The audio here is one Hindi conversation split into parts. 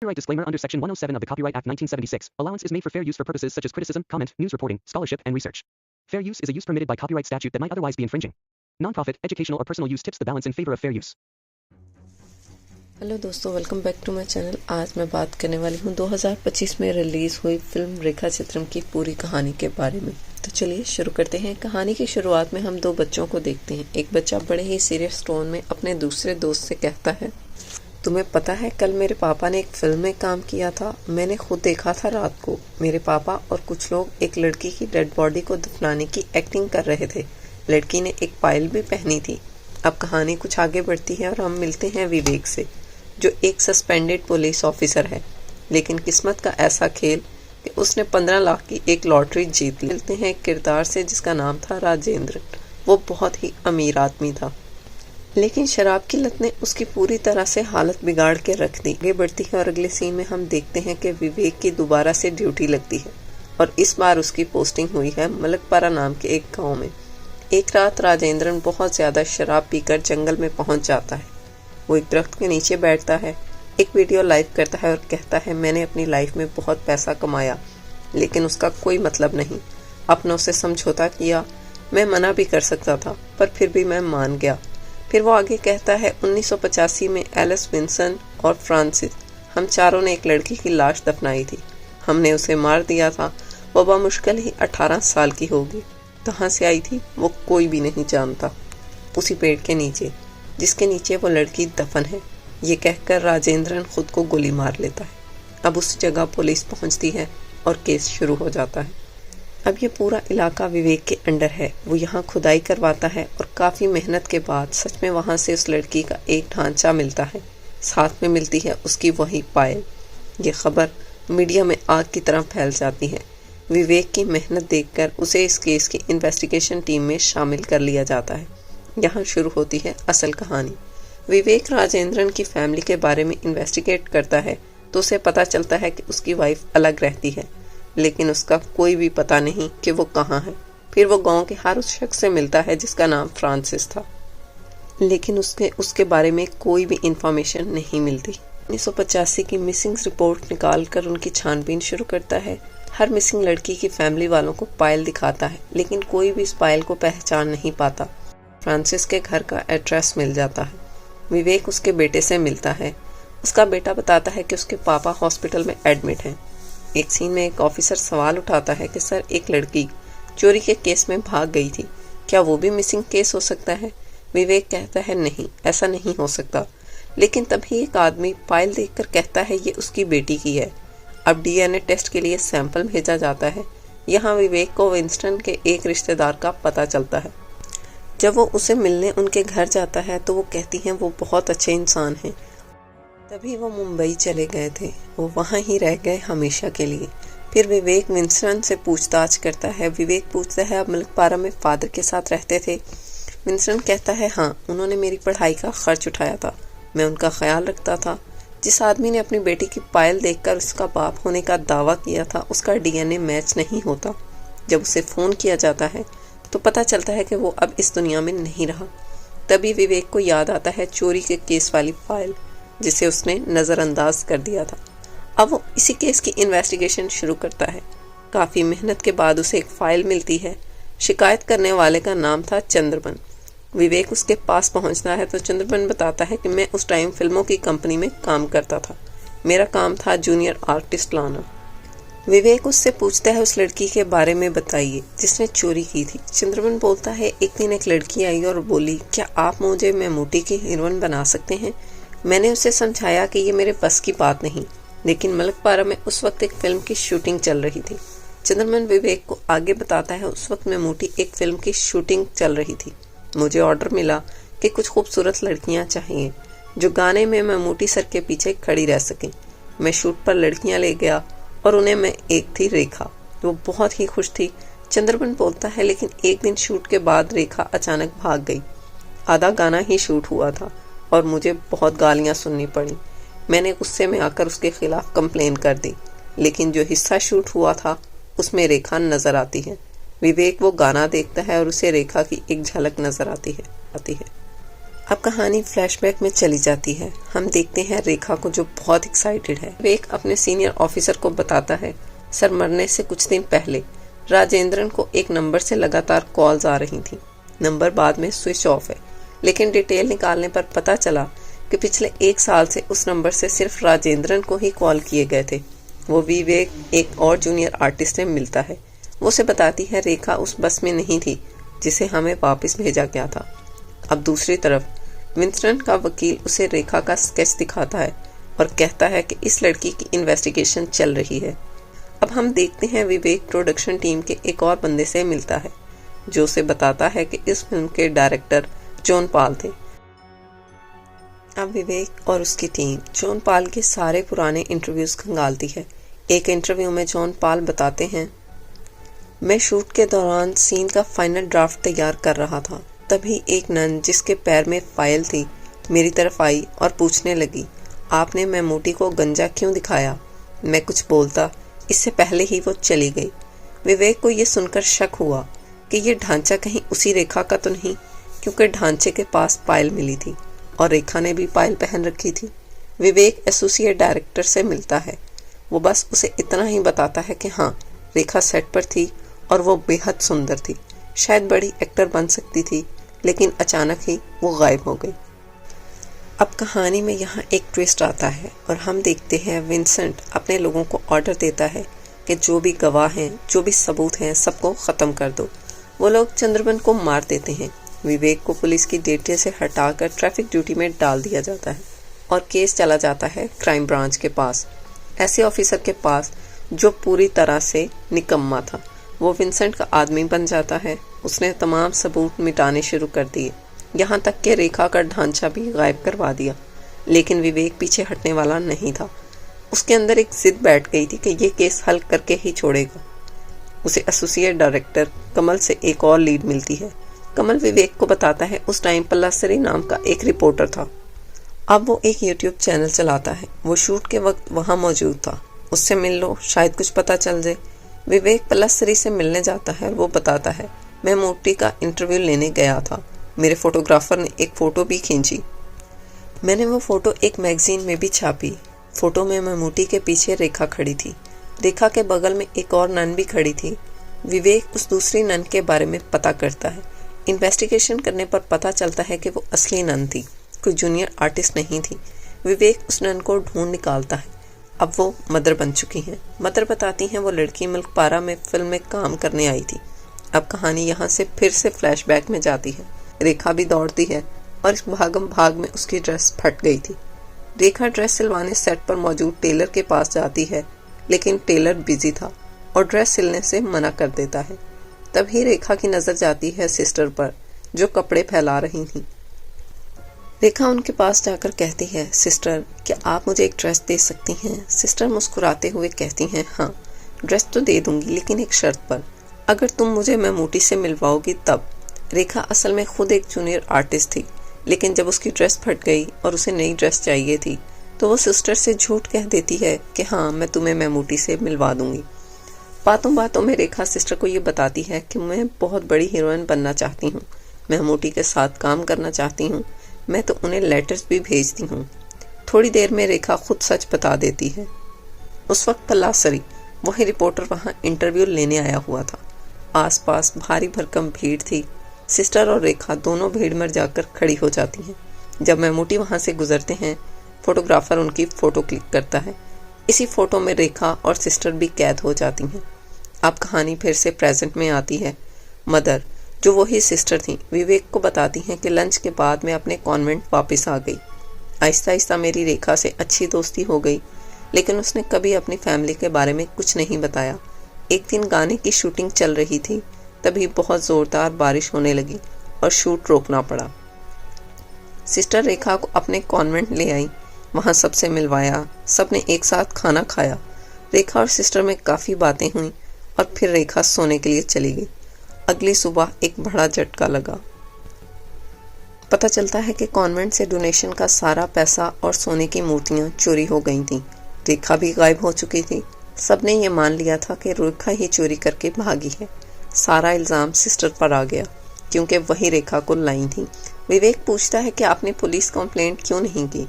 Copyright disclaimer under Section 107 of the Copyright Act 1976. Allowance is made for fair use for purposes such as criticism, comment, news reporting, scholarship, and research. Fair use is a use permitted by copyright statute that might otherwise be infringing. Non-profit, educational, or personal use tips the balance in favor of fair use. Hello दोस्तों, welcome back to my channel. आज मैं बात करने वाली हूँ 2025 में रिलीज हुई फिल्म रेखा चित्रम की पूरी कहानी के बारे में। तो चलिए शुरू करते हैं। कहानी की शुरुआत में हम दो बच्चों को देखते हैं। एक बच्चा बड़े ही सीरियस टोन में अपने दूसरे दोस्त से कहता है, तुम्हें पता है कल मेरे पापा ने एक फिल्म में काम किया था। मैंने खुद देखा था रात को। मेरे पापा और कुछ लोग एक लड़की की डेड बॉडी को दफनाने की एक्टिंग कर रहे थे। लड़की ने एक पायल भी पहनी थी। अब कहानी कुछ आगे बढ़ती है और हम मिलते हैं विवेक से, जो एक सस्पेंडेड पुलिस ऑफिसर है, लेकिन किस्मत का ऐसा खेल कि उसने 15 लाख की एक लॉटरी जीत ली। मिलते हैं एक किरदार से जिसका नाम था राजेंद्र। वो बहुत ही अमीर आदमी था, लेकिन शराब की लत ने उसकी पूरी तरह से हालत बिगाड़ के रख दी। आगे बढ़ती है और अगले सीन में हम देखते हैं कि विवेक की दोबारा से ड्यूटी लगती है और इस बार उसकी पोस्टिंग हुई है मलकपारा नाम के एक गाँव में। एक रात राजेंद्रन बहुत ज्यादा शराब पीकर जंगल में पहुंच जाता है। वो एक दरख्त के नीचे बैठता है, एक वीडियो लाइव करता है और कहता है, मैंने अपनी लाइफ में बहुत पैसा कमाया, लेकिन उसका कोई मतलब नहीं। अपनों से समझौता किया। मैं मना भी कर सकता था, पर फिर भी मैं मान गया। फिर वो आगे कहता है, 1985 में एलिस, विंसन और फ्रांसिस, हम चारों ने एक लड़की की लाश दफनाई थी। हमने उसे मार दिया था। वो बामुश्किल ही 18 साल की होगी। कहाँ से आई थी वो कोई भी नहीं जानता। उसी पेड़ के नीचे जिसके नीचे वो लड़की दफन है। ये कहकर राजेंद्रन खुद को गोली मार लेता है। अब उस जगह पुलिस पहुंचती है और केस शुरू हो जाता है। अब ये पूरा इलाका विवेक के अंडर है। वो यहाँ खुदाई करवाता है और काफी मेहनत के बाद सच में वहां से उस लड़की का एक ढांचा मिलता है। साथ में मिलती है उसकी वही पायल। ये खबर मीडिया में आग की तरह फैल जाती है। विवेक की मेहनत देखकर उसे इस केस की इन्वेस्टिगेशन टीम में शामिल कर लिया जाता है। यहाँ शुरू होती है असल कहानी। विवेक राजेंद्रन की फैमिली के बारे में इन्वेस्टिगेट करता है तो उसे पता चलता है कि उसकी वाइफ अलग रहती है, लेकिन उसका कोई भी पता नहीं कि वो कहाँ है। फिर वो गांव के हर उस शख्स से मिलता है जिसका नाम फ्रांसिस था, लेकिन उसके बारे में कोई भी इंफॉर्मेशन नहीं मिलती। 1985 की मिसिंग रिपोर्ट निकाल कर उनकी छानबीन शुरू करता है। हर मिसिंग लड़की की फैमिली वालों को पायल दिखाता है, लेकिन कोई भी इस पायल को पहचान नहीं पाता। फ्रांसिस के घर का एड्रेस मिल जाता है। विवेक उसके बेटे से मिलता है। उसका बेटा बताता है कि उसके पापा हॉस्पिटल में एडमिट हैं। एक सीन में एक ऑफिसर सवाल उठाता है कि सर, एक लड़की चोरी के केस में भाग गई थी, क्या वो भी मिसिंग केस हो सकता है? विवेक कहता है, नहीं, ऐसा नहीं हो सकता। लेकिन तभी एक आदमी पायल देखकर कहता है ये उसकी बेटी की है। अब डीएनए टेस्ट के लिए सैंपल भेजा जाता है। यहाँ विवेक को विंस्टन के एक रिश्तेदार का पता चलता है। जब वो उसे मिलने उनके घर जाता है तो वो कहती हैं वो बहुत अच्छे इंसान हैं। तभी वो मुंबई चले गए थे, वो वहाँ ही रह गए हमेशा के लिए। फिर विवेक विंस्टन से पूछताछ करता है। विवेक पूछता है, आप मलकपारा में फादर के साथ रहते थे? विंस्टन कहता है, हाँ, उन्होंने मेरी पढ़ाई का खर्च उठाया था, मैं उनका ख्याल रखता था। जिस आदमी ने अपनी बेटी की पायल देखकर उसका बाप होने का दावा किया था, उसका डीएनए मैच नहीं होता। जब उसे फोन किया जाता है तो पता चलता है कि वो अब इस दुनिया में नहीं रहा। तभी विवेक को याद आता है चोरी के केस वाली फाइल, जिसे उसने नज़रअंदाज कर दिया था। अब वो इसी केस की इन्वेस्टिगेशन शुरू करता है। काफ़ी मेहनत के बाद उसे एक फाइल मिलती है। शिकायत करने वाले का नाम था चंद्रबन। विवेक उसके पास पहुंचता है तो चंद्रबन बताता है कि मैं उस टाइम फिल्मों की कंपनी में काम करता था। मेरा काम था जूनियर आर्टिस्ट लाना। विवेक उससे पूछता है, उस लड़की के बारे में बताइए जिसने चोरी की थी। चंद्रबन बोलता है, एक दिन एक लड़की आई और बोली, क्या आप मुझे ममूटी की हीरोइन बना सकते हैं? मैंने उसे समझाया कि ये मेरे बस की बात नहीं, लेकिन मलकपारा में उस वक्त एक फिल्म की शूटिंग चल रही थी। चंद्रबन विवेक को आगे बताता है, उस वक्त ममूटी एक फिल्म की शूटिंग चल रही थी। मुझे ऑर्डर मिला कि कुछ खूबसूरत लड़कियां चाहिए जो गाने में ममूटी सर के पीछे खड़ी रह सकें। मैं शूट पर लड़कियां ले गया और उन्हें में एक थी रेखा। वो बहुत ही खुश थी। चंद्रबन बोलता है, लेकिन एक दिन शूट के बाद रेखा अचानक भाग गई। आधा गाना ही शूट हुआ था और मुझे बहुत गालियां सुननी पड़ी। मैंने गुस्से में आकर उसके खिलाफ कंप्लेन कर दी, लेकिन जो हिस्सा शूट हुआ था उसमें रेखा नजर आती है। विवेक वो गाना देखता है और उसे रेखा की एक झलक नजर आती है। अब कहानी फ्लैशबैक में चली जाती है। हम देखते हैं रेखा को जो बहुत एक्साइटेड है। विवेक अपने सीनियर ऑफिसर को बताता है, सर मरने से कुछ दिन पहले राजेंद्रन को एक नंबर से लगातार कॉल्स आ रही थी। नंबर बाद में स्विच ऑफ है, लेकिन डिटेल निकालने पर पता चला कि पिछले 1 साल से उस नंबर से सिर्फ राजेंद्रन को ही कॉल किए गए थे। वो विवेक एक और जूनियर आर्टिस्ट से मिलता है। वो उसे बताती है रेखा उस बस में नहीं थी जिसे हमें वापस भेजा गया था। अब दूसरी तरफ विंस्टन का वकील उसे रेखा का स्केच दिखाता है और कहता है कि इस लड़की की इन्वेस्टिगेशन चल रही है। अब हम देखते हैं विवेक प्रोडक्शन टीम के एक और बंदे से मिलता है जो उसे बताता है कि इस फिल्म के डायरेक्टर जॉन पॉल थे। अब विवेक और उसकी टीम जॉन पॉल के सारे पुराने इंटरव्यूज खंगालती है। एक इंटरव्यू में जॉन पॉल बताते हैं, मैं शूट के दौरान सीन का फाइनल ड्राफ्ट तैयार कर रहा था, तभी एक नन जिसके पैर में फाइल थी मेरी तरफ आई और पूछने लगी, आपने मैमूटी को गंजा क्यों दिखाया? मैं कुछ बोलता, इससे पहले ही वो चली गई। विवेक को ये सुनकर शक हुआ कि ये ढांचा कहीं उसी रेखा का तो नहीं, क्योंकि ढांचे के पास पायल मिली थी और रेखा ने भी पायल पहन रखी थी। विवेक एसोसिएट डायरेक्टर से मिलता है। वो बस उसे इतना ही बताता है कि हाँ, रेखा सेट पर थी और वो बेहद सुंदर थी, शायद बड़ी एक्टर बन सकती थी, लेकिन अचानक ही वो गायब हो गई। अब कहानी में यहाँ एक ट्विस्ट आता है और हम देखते हैं विंसेंट अपने लोगों को ऑर्डर देता है कि जो भी गवाह हैं, जो भी सबूत हैं, सबको ख़त्म कर दो। वो लोग चंद्रबन को मार देते हैं। विवेक को पुलिस की ड्यूटी से हटाकर ट्रैफिक ड्यूटी में डाल दिया जाता है और केस चला जाता है क्राइम ब्रांच के पास, ऐसे ऑफिसर के पास जो पूरी तरह से निकम्मा था। वो विंसेंट का आदमी बन जाता है। उसने तमाम सबूत मिटाने शुरू कर दिए, यहाँ तक कि रेखा का ढांचा भी गायब करवा दिया। लेकिन विवेक पीछे हटने वाला नहीं था। उसके अंदर एक जिद बैठ गई थी कि ये केस हल करके ही छोड़ेगा। उसे एसोसिएट डायरेक्टर कमल से एक और लीड मिलती है। कमल विवेक को बताता है उस टाइम पल्लासरी नाम का एक रिपोर्टर था। अब वो एक यूट्यूब चैनल चलाता है। वो शूट के वक्त वहाँ मौजूद था, उससे मिल लो, शायद कुछ पता चल जाए। विवेक पल्लासरी से मिलने जाता है। वो बताता है, मैं मूर्ति का इंटरव्यू लेने गया था, मेरे फोटोग्राफर ने एक फ़ोटो भी खींची। मैंने वो फ़ोटो एक मैगजीन में भी छापी। फ़ोटो में ममूटी के पीछे रेखा खड़ी थी। रेखा के बगल में एक और नन भी खड़ी थी। विवेक उस दूसरी नन के बारे में पता करता है। इन्वेस्टिगेशन करने पर पता चलता है कि वो असली नन थी, कोई जूनियर आर्टिस्ट नहीं थी। विवेक उस नन को ढूंढ निकालता है। अब वो मदर बन चुकी हैं। मदर बताती हैं वो लड़की मुल्क पारा में फिल्म में काम करने आई थी। अब कहानी यहाँ से फिर से फ्लैशबैक में जाती है। रेखा भी दौड़ती है और इस भागम भाग में उसकी ड्रेस फट गई थी। रेखा ड्रेस सिलवाने सेट पर मौजूद टेलर के पास जाती है, लेकिन टेलर बिजी था और ड्रेस सिलने से मना कर देता है। तभी रेखा की नज़र जाती है सिस्टर पर, जो कपड़े फैला रही थी। रेखा उनके पास जाकर कहती है, सिस्टर क्या आप मुझे एक ड्रेस दे सकती हैं? सिस्टर मुस्कुराते हुए कहती हैं, हाँ ड्रेस तो दे दूंगी, लेकिन एक शर्त पर, अगर तुम मुझे मैमूटी से मिलवाओगी तब। रेखा असल में खुद एक जूनियर आर्टिस्ट थी, लेकिन जब उसकी ड्रेस फट गई और उसे नई ड्रेस चाहिए थी तो वो सिस्टर से झूठ कह देती है कि हाँ मैं तुम्हें मैमूटी से मिलवा दूंगी। बातों बातों में रेखा सिस्टर को ये बताती है कि मैं बहुत बड़ी हीरोइन बनना चाहती हूँ, मैमूटी के साथ काम करना चाहती हूँ, मैं तो उन्हें लेटर्स भी भेजती हूँ। थोड़ी देर में रेखा खुद सच बता देती है। उस वक्त पल्लासरी, वही रिपोर्टर, वहाँ इंटरव्यू लेने आया हुआ था। आसपास भारी भरकम भीड़ थी। सिस्टर और रेखा दोनों भीड़ में जाकर खड़ी हो जाती हैं। जब मैमूटी वहाँ से गुजरते हैं, फोटोग्राफर उनकी फ़ोटो क्लिक करता है। इसी फ़ोटो में रेखा और सिस्टर भी कैद हो जाती हैं। अब कहानी फिर से प्रेजेंट में आती है। मदर, जो वही सिस्टर थी, विवेक को बताती हैं कि लंच के बाद मैं अपने कॉन्वेंट वापस आ गई। आहिस्ता आहिस्ता मेरी रेखा से अच्छी दोस्ती हो गई, लेकिन उसने कभी अपनी फैमिली के बारे में कुछ नहीं बताया। एक दिन गाने की शूटिंग चल रही थी, तभी बहुत ज़ोरदार बारिश होने लगी और शूट रोकना पड़ा। सिस्टर रेखा को अपने कॉन्वेंट ले आई, वहाँ सबसे मिलवाया, सबने एक साथ खाना खाया। रेखा और सिस्टर में काफ़ी बातें हुई और फिर रेखा सोने के लिए चली गई। अगली सुबह एक बड़ा झटका लगा। पता चलता है कि कॉन्वेंट से डोनेशन का सारा पैसा और सोने की मूर्तियाँ चोरी हो गई थीं। रेखा भी गायब हो चुकी थी। सबने ये मान लिया था कि रेखा ही चोरी करके भागी है। सारा इल्ज़ाम सिस्टर पर आ गया, क्योंकि वही रेखा को लाई थी विवेक पूछता है कि आपने पुलिस कंप्लेंट क्यों नहीं की।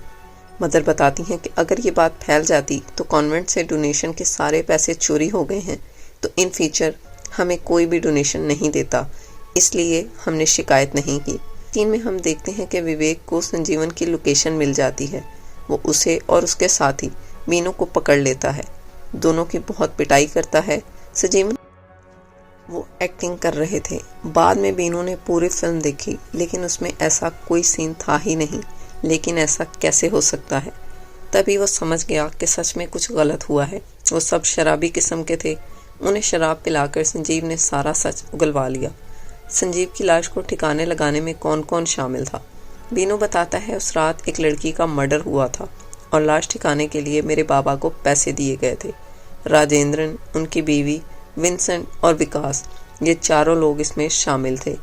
मदर बताती हैं कि अगर ये बात फैल जाती तो कॉन्वेंट से डोनेशन के सारे पैसे चोरी हो गए हैं, तो इन फ्यूचर हमें कोई भी डोनेशन नहीं देता, इसलिए हमने शिकायत नहीं की। सीन में हम देखते हैं कि विवेक को संजीवन की लोकेशन मिल जाती है। वो उसे और उसके साथी मीनू को पकड़ लेता है। दोनों की बहुत पिटाई करता है। संजीवन वो एक्टिंग कर रहे थे। बाद में बीनू ने पूरी फिल्म देखी, लेकिन उसमें ऐसा कोई सीन था ही नहीं। लेकिन ऐसा कैसे हो सकता है? तभी वो समझ गया कि सच में कुछ गलत हुआ है। वो सब शराबी किस्म के थे। उन्हें शराब पिलाकर संजीव ने सारा सच उगलवा लिया। संजीव की लाश को ठिकाने लगाने में कौन कौन शामिल था? बीनू बताता है उस रात एक लड़की का मर्डर हुआ था और लाश ठिकाने के लिए मेरे बाबा को पैसे दिए गए थे। राजेंद्रन, उनकी बीवी, विंसेंट और विकास, ये चारों लोग इसमें शामिल थे।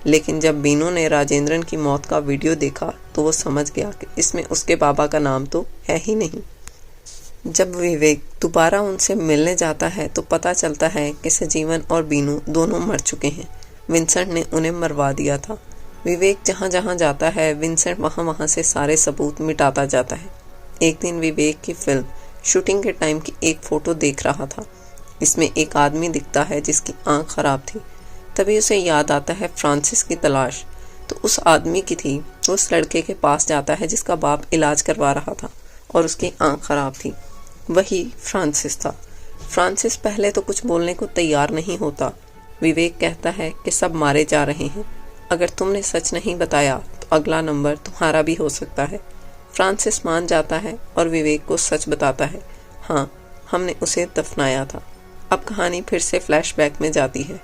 लेकिन जब बीनू ने राजेंद्रन की मौत का वीडियो देखा तो वो समझ गया कि इसमें उसके बाबा का नाम तो है ही नहीं। जब विवेक दोबारा उनसे मिलने जाता है तो पता चलता है कि संजीवन और बीनू दोनों मर चुके हैं। विंसेंट ने उन्हें मरवा दिया था। विवेक जहाँ जहाँ जाता है, विंसेंट वहाँ वहाँ से सारे सबूत मिटाता जाता है। एक दिन विवेक की फिल्म शूटिंग के टाइम की एक फ़ोटो देख रहा था। इसमें एक आदमी दिखता है जिसकी आंख खराब थी। तभी उसे याद आता है फ्रांसिस की तलाश तो उस आदमी की थी। उस लड़के के पास जाता है जिसका बाप इलाज करवा रहा था और उसकी आंख खराब थी। वही फ्रांसिस था। फ्रांसिस पहले तो कुछ बोलने को तैयार नहीं होता। विवेक कहता है कि सब मारे जा रहे हैं, अगर तुमने सच नहीं बताया तो अगला नंबर तुम्हारा भी हो सकता है। फ्रांसिस मान जाता है और विवेक को सच बताता है, हाँ, हमने उसे दफनाया था। अब कहानी फिर से फ्लैशबैक में जाती है।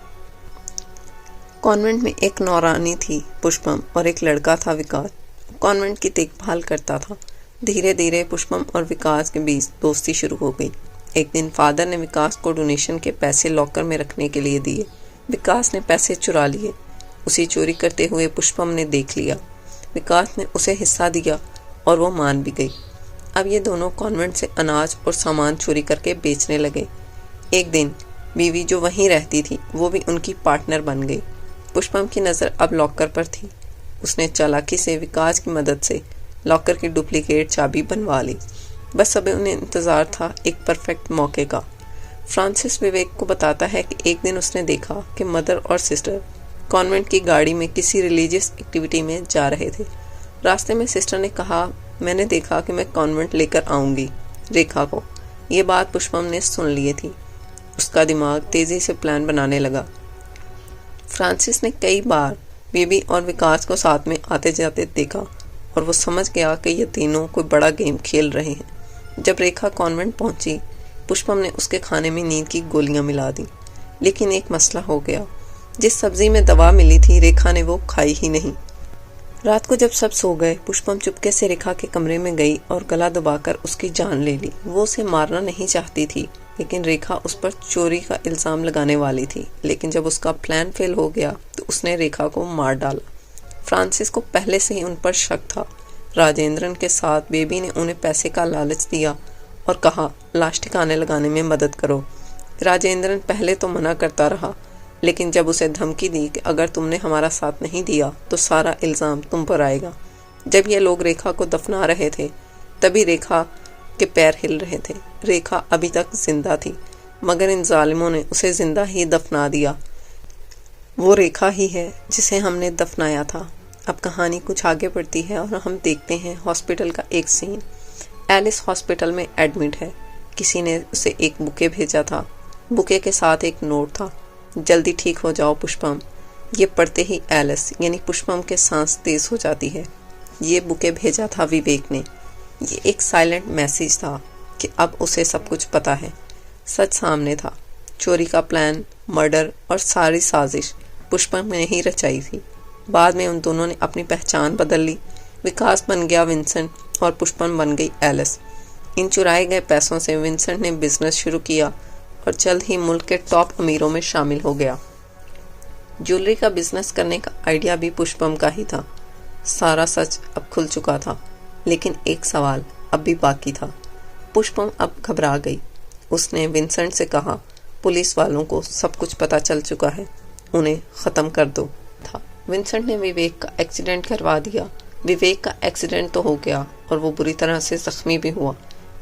कॉन्वेंट में एक नौरानी थी, पुष्पम, और एक लड़का था, विकास। कॉन्वेंट की देखभाल करता था। धीरे धीरे पुष्पम और विकास के बीच दोस्ती शुरू हो गई। एक दिन फादर ने विकास को डोनेशन के पैसे लॉकर में रखने के लिए दिए। विकास ने पैसे चुरा लिए। उसे चोरी करते हुए पुष्पम ने देख लिया। विकास ने उसे हिस्सा दिया और वो मान भी गई। अब ये दोनों कॉन्वेंट से अनाज और सामान चोरी करके बेचने लगे। एक दिन बीवी जो वहीं रहती थी वो भी उनकी पार्टनर बन गई। पुष्पम की नज़र अब लॉकर पर थी। उसने चालाकी से विकास की मदद से लॉकर की डुप्लीकेट चाबी बनवा ली। बस अब उन्हें इंतज़ार था एक परफेक्ट मौके का। फ्रांसिस विवेक को बताता है कि एक दिन उसने देखा कि मदर और सिस्टर कॉन्वेंट की गाड़ी में किसी रिलीजियस एक्टिविटी में जा रहे थे। रास्ते में सिस्टर ने कहा, मैंने देखा कि मैं कॉन्वेंट लेकर आऊँगी रेखा को। ये बात पुष्पम ने सुन ली थी। उसका दिमाग तेज़ी से प्लान बनाने लगा। फ्रांसिस ने कई बार बेबी और विकास को साथ में आते जाते देखा और वो समझ गया कि ये तीनों कोई बड़ा गेम खेल रहे हैं। जब रेखा कॉन्वेंट पहुंची, पुष्पम ने उसके खाने में नींद की गोलियां मिला दी। लेकिन एक मसला हो गया। जिस सब्जी में दवा मिली थी, रेखा ने वो खाई ही नहीं। रात को जब सब सो गए, पुष्पम चुपके से रेखा के कमरे में गई और गला दबाकर उसकी जान ले ली। वो उसे मारना नहीं चाहती थी, लेकिन रेखा उस पर चोरी का इल्ज़ाम लगाने वाली थी। लेकिन जब उसका प्लान फेल हो गया तो उसने रेखा को मार डाला। फ्रांसिस को पहले से ही उन पर शक था। राजेंद्रन के साथ बेबी ने उन्हें पैसे का लालच दिया और कहा, लाश ठिकाने लगाने में मदद करो। राजेंद्रन पहले तो मना करता रहा, लेकिन जब उसे धमकी दी कि अगर तुमने हमारा साथ नहीं दिया तो सारा इल्ज़ाम तुम पर आएगा। जब ये लोग रेखा को दफना रहे थे, तभी रेखा के पैर हिल रहे थे। रेखा अभी तक जिंदा थी, मगर इन जालिमों ने उसे जिंदा ही दफना दिया। वो रेखा ही है जिसे हमने दफनाया था। अब कहानी कुछ आगे बढ़ती है और हम देखते हैं हॉस्पिटल का एक सीन। एलिस हॉस्पिटल में एडमिट है। किसी ने उसे एक बुके भेजा था। बुके के साथ एक नोट था, जल्दी ठीक हो जाओ पुष्पम। ये पढ़ते ही एलिस यानी पुष्पम के सांस तेज हो जाती है। ये बुके भेजा था विवेक ने। ये एक साइलेंट मैसेज था कि अब उसे सब कुछ पता है। सच सामने था। चोरी का प्लान, मर्डर और सारी साजिश पुष्पम ने ही रचाई थी। बाद में उन दोनों ने अपनी पहचान बदल ली। विकास बन गया विंसेंट और पुष्पम बन गई एलिस। इन चुराए गए पैसों से विंसेंट ने बिजनेस शुरू किया और जल्द ही मुल्क के टॉप अमीरों में शामिल हो गया। ज्वेलरी का बिजनेस करने का आइडिया भी पुष्पम का ही था। सारा सच अब खुल चुका था, लेकिन एक सवाल अब भी बाकी था। पुष्पम अब घबरा गई। उसने विंसेंट से कहा, पुलिस वालों को सब कुछ पता चल चुका है, उन्हें ख़त्म कर दो था। विंसेंट ने विवेक का एक्सीडेंट करवा दिया। विवेक का एक्सीडेंट तो हो गया और वो बुरी तरह से जख्मी भी हुआ,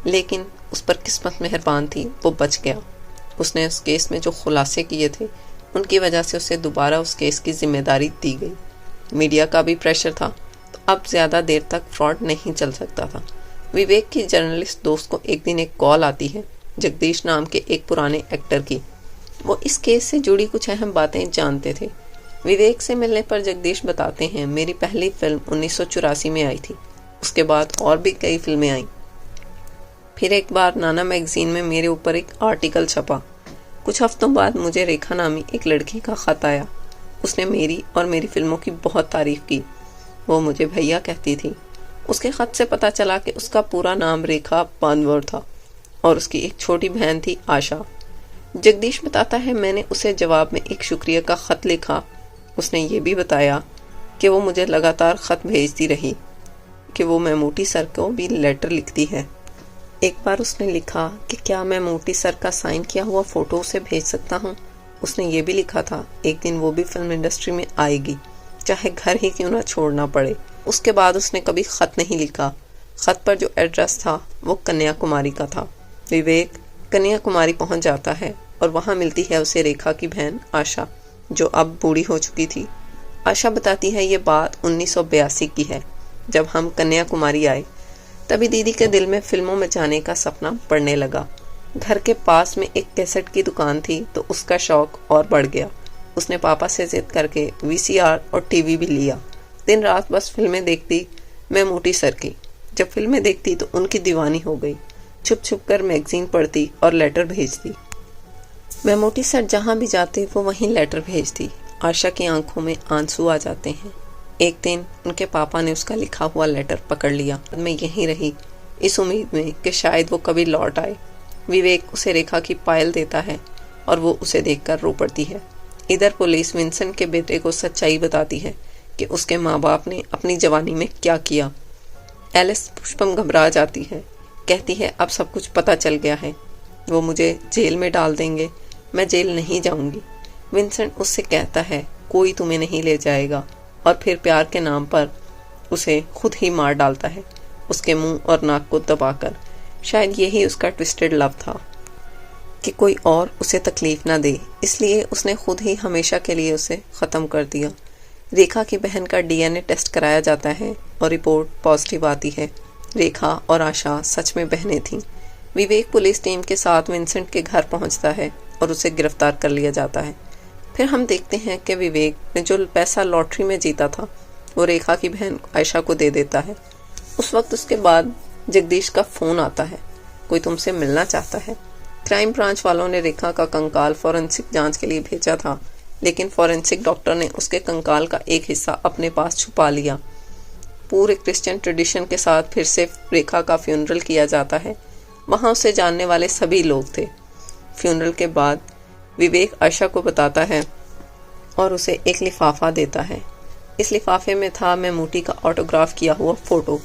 लेकिन उस पर किस्मत मेहरबान थी, वो बच गया। उसने उस केस में जो खुलासे किए थे उनकी वजह से उसे दोबारा उस केस की जिम्मेदारी दी गई। मीडिया का भी प्रेशर था, तो अब ज़्यादा देर तक फ्रॉड नहीं चल सकता था। विवेक की जर्नलिस्ट दोस्त को एक दिन एक कॉल आती है, जगदीश नाम के एक पुराने एक्टर की। वो इस केस से जुड़ी कुछ अहम बातें जानते थे। विवेक से मिलने पर जगदीश बताते हैं, मेरी पहली फिल्म 1984 में आई थी, उसके बाद और भी कई फिल्में आईं। फिर एक बार नाना मैगजीन में मेरे ऊपर एक आर्टिकल छपा। कुछ हफ्तों बाद मुझे रेखा नामी एक लड़की का खत आया। उसने मेरी और मेरी फिल्मों की बहुत तारीफ की। वो मुझे भैया कहती थी। उसके खत से पता चला कि उसका पूरा नाम रेखा पानवर था और उसकी एक छोटी बहन थी आशा। जगदीश बताता है, मैंने उसे जवाब में एक शुक्रिया का खत लिखा। उसने ये भी बताया कि वो मुझे लगातार खत भेजती रही, कि वो मैमूटी सर को भी लेटर लिखती है। एक बार उसने लिखा कि क्या मैं मोटी सर का साइन किया हुआ फोटो उसे भेज सकता हूँ। उसने ये भी लिखा था, एक दिन वो भी फिल्म इंडस्ट्री में आएगी, चाहे घर ही क्यों ना छोड़ना पड़े। उसके बाद उसने कभी खत नहीं लिखा। खत पर जो एड्रेस था वो कन्याकुमारी का था। विवेक कन्याकुमारी पहुंच जाता है और वहां मिलती है उसे रेखा की बहन आशा, जो अब बूढ़ी हो चुकी थी। आशा बताती है, ये बात 1982 की है, जब हम कन्याकुमारी आए। तभी दीदी के दिल में फिल्मों में जाने का सपना पड़ने लगा। घर के पास में एक कैसेट की दुकान थी, तो उसका शौक और बढ़ गया। उसने पापा से जिद करके वीसीआर और टीवी भी लिया। दिन रात बस फिल्में देखती। मैं मोटी सर की जब फिल्में देखती तो उनकी दीवानी हो गई। छुप छुप कर मैगजीन पढ़ती और लेटर भेजती। मैं मोटी सर जहाँ भी जाते वो वहीं लेटर भेजती। आशा की आंखों में आंसू आ जाते हैं। एक दिन उनके पापा ने उसका लिखा हुआ लेटर पकड़ लिया। मैं यहीं रही, इस उम्मीद में कि शायद वो कभी लौट आए। विवेक उसे रेखा की पायल देता है और वो उसे देखकर रो पड़ती है। इधर पुलिस विंसेंट के बेटे को सच्चाई बताती है कि उसके माँ बाप ने अपनी जवानी में क्या किया। एलिस पुष्पम घबरा जाती है, कहती है अब सब कुछ पता चल गया है, वो मुझे जेल में डाल देंगे। मैं जेल नहीं जाऊंगी। विंसेंट उससे कहता है, कोई तुम्हें नहीं ले जाएगा, और फिर प्यार के नाम पर उसे खुद ही मार डालता है, उसके मुंह और नाक को दबाकर। शायद यही उसका ट्विस्टेड लव था कि कोई और उसे तकलीफ ना दे, इसलिए उसने खुद ही हमेशा के लिए उसे ख़त्म कर दिया। रेखा की बहन का डीएनए टेस्ट कराया जाता है और रिपोर्ट पॉजिटिव आती है। रेखा और आशा सच में बहनें थीं। विवेक पुलिस टीम के साथ विंसेंट के घर पहुंचता है और उसे गिरफ्तार कर लिया जाता है। फिर हम देखते हैं कि विवेक ने जो पैसा लॉटरी में जीता था वो रेखा की बहन आयशा को दे देता है। उस वक्त उसके बाद जगदीश का फ़ोन आता है, कोई तुमसे मिलना चाहता है। क्राइम ब्रांच वालों ने रेखा का कंकाल फॉरेंसिक जांच के लिए भेजा था, लेकिन फॉरेंसिक डॉक्टर ने उसके कंकाल का एक हिस्सा अपने पास छुपा लिया। पूरे क्रिश्चियन ट्रेडिशन के साथ फिर से रेखा का फ्यूनरल किया जाता है। वहाँ उसे जानने वाले सभी लोग थे। फ्यूनरल के बाद विवेक आशा को बताता है और उसे एक लिफाफा देता है। इस लिफाफे में था मैमूटी का ऑटोग्राफ किया हुआ फोटो।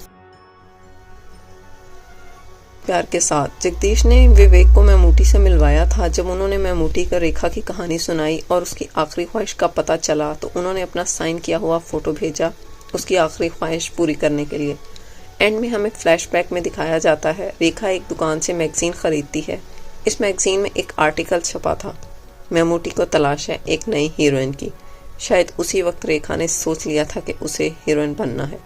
प्यार के साथ जगदीश ने विवेक को मैमूटी से मिलवाया था। जब उन्होंने मैमूटी को रेखा की कहानी सुनाई और उसकी आखिरी ख्वाहिश का पता चला, तो उन्होंने अपना साइन किया हुआ फोटो भेजा उसकी आखिरी ख्वाहिश पूरी करने के लिए। एंड में हमें फ्लैशबैक में दिखाया जाता है, रेखा एक दुकान से मैगजीन खरीदती है। इस मैगजीन में एक आर्टिकल छपा था, मैमूटी को तलाश है एक नई हीरोइन की। शायद उसी वक्त रेखा ने सोच लिया था कि उसे हीरोइन बनना है।